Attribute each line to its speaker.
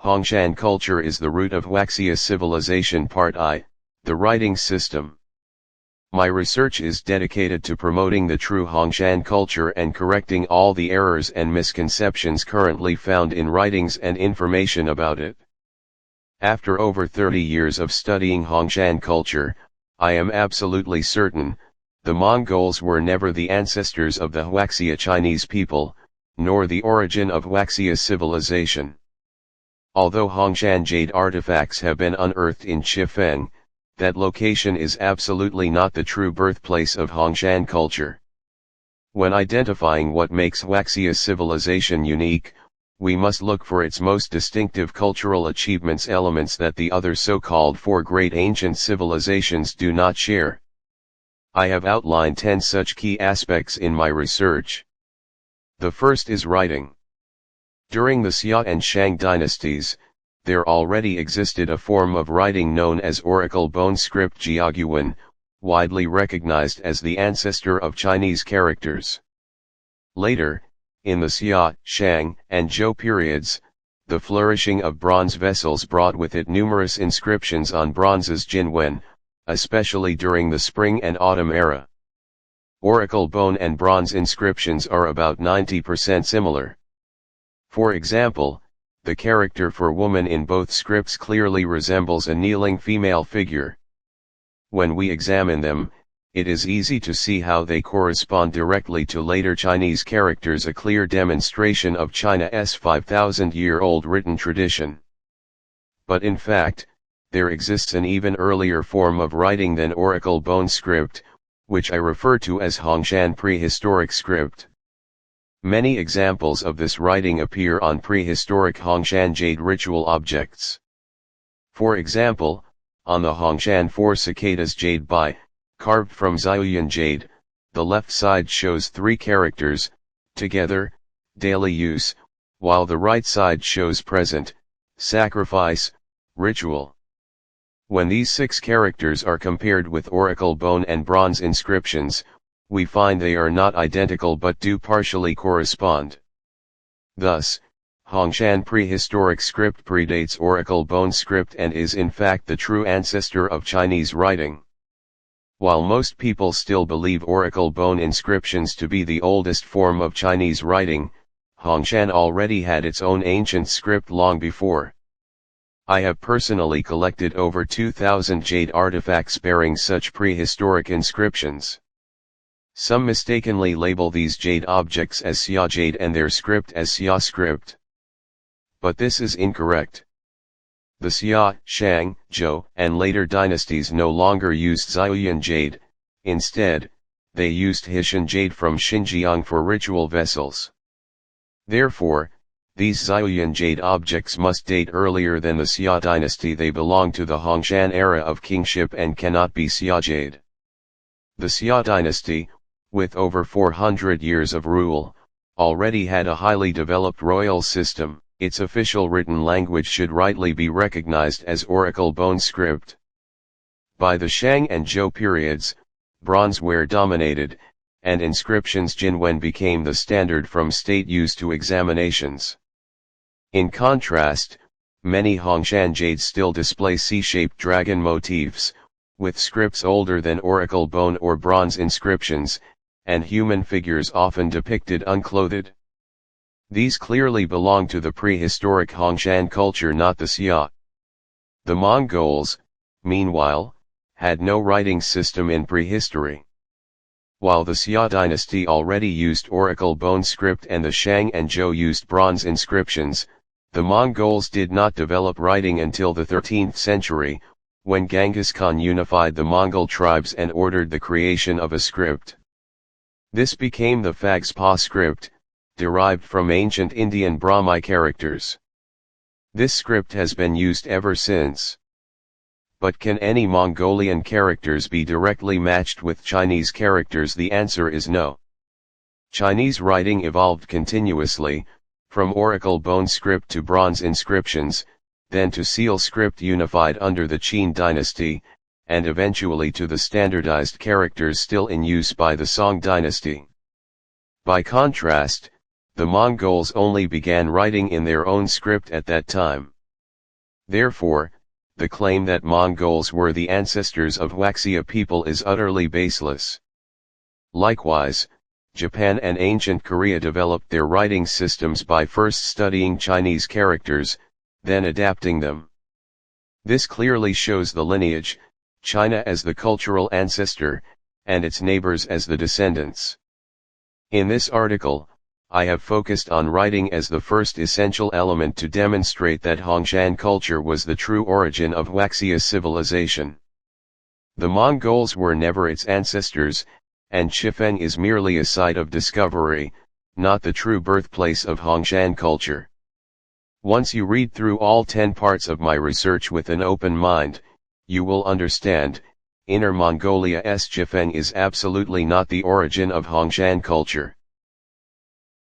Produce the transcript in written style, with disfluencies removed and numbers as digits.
Speaker 1: Hongshan culture is the root of Huaxia civilization. Part I, the writing system. My research is dedicated to promoting the true Hongshan culture and correcting all the errors and misconceptions currently found in writings and information about it. After over 30 years of studying Hongshan culture, I am absolutely certain, the Mongols were never the ancestors of the Huaxia Chinese people, nor the origin of Huaxia civilization. Although Hongshan jade artifacts have been unearthed in Chifeng, that location is absolutely not the true birthplace of Hongshan culture. When identifying what makes Huaxia civilization unique, we must look for its most distinctive cultural achievements, elements that the other so-called four great ancient civilizations do not share. I have outlined 10 such key aspects in my research. The first is writing. During the Xia and Shang dynasties, there already existed a form of writing known as oracle bone script jiaguwen, widely recognized as the ancestor of Chinese characters. Later, in the Xia, Shang, and Zhou periods, the flourishing of bronze vessels brought with it numerous inscriptions on bronze's jinwen, especially during the spring and autumn era. Oracle bone and bronze inscriptions are about 90% similar. For example, the character for woman in both scripts clearly resembles a kneeling female figure. When we examine them, it is easy to see how they correspond directly to later Chinese characters, a clear demonstration of China's 5,000-year-old written tradition. But in fact, there exists an even earlier form of writing than oracle bone script, which I refer to as Hongshan prehistoric script. Many examples of this writing appear on prehistoric Hongshan jade ritual objects. For example, on the Hongshan 4 cicadas jade bai, carved from Zhou jade, the left side shows 3 characters, together, daily use, while the right side shows present, sacrifice, ritual. When these 6 characters are compared with oracle bone and bronze inscriptions, we find they are not identical but do partially correspond. Thus, Hongshan prehistoric script predates oracle bone script and is in fact the true ancestor of Chinese writing. While most people still believe oracle bone inscriptions to be the oldest form of Chinese writing, Hongshan already had its own ancient script long before. I have personally collected over 2,000 jade artifacts bearing such prehistoric inscriptions. Some mistakenly label these jade objects as Xia jade and their script as Xia script. But this is incorrect. The Xia, Shang, Zhou, and later dynasties no longer used Zhou jade, instead, they used Hishan jade from Xinjiang for ritual vessels. Therefore, these Zhou jade objects must date earlier than the Xia dynasty. They belong to the Hongshan era of kingship and cannot be Xia jade. The Xia dynasty, with over 400 years of rule, already had a highly developed royal system. Its official written language should rightly be recognized as oracle bone script. By the Shang and Zhou periods, bronzeware dominated, and inscriptions jinwen became the standard from state use to examinations. In contrast, many Hongshan jades still display C-shaped dragon motifs, with scripts older than oracle bone or bronze inscriptions, and human figures often depicted unclothed. These clearly belong to the prehistoric Hongshan culture, not the Xia. The Mongols, meanwhile, had no writing system in prehistory. While the Xia dynasty already used oracle bone script and the Shang and Zhou used bronze inscriptions, the Mongols did not develop writing until the 13th century, when Genghis Khan unified the Mongol tribes and ordered the creation of a script. This became the Fagspa script, derived from ancient Indian Brahmi characters. This script has been used ever since. But can any Mongolian characters be directly matched with Chinese characters? The answer is no. Chinese writing evolved continuously, from oracle bone script to bronze inscriptions, then to seal script unified under the Qin dynasty, and eventually to the standardized characters still in use by the Song dynasty. By contrast, the Mongols only began writing in their own script at that time. Therefore, the claim that Mongols were the ancestors of Huaxia people is utterly baseless. Likewise, Japan and ancient Korea developed their writing systems by first studying Chinese characters, then adapting them. This clearly shows the lineage, China as the cultural ancestor, and its neighbors as the descendants. In this article, I have focused on writing as the first essential element to demonstrate that Hongshan culture was the true origin of Huaxia civilization. The Mongols were never its ancestors, and Chifeng is merely a site of discovery, not the true birthplace of Hongshan culture. Once you read through all 10 parts of my research with an open mind, you will understand, Inner Mongolia's Chifeng is absolutely not the origin of Hongshan culture.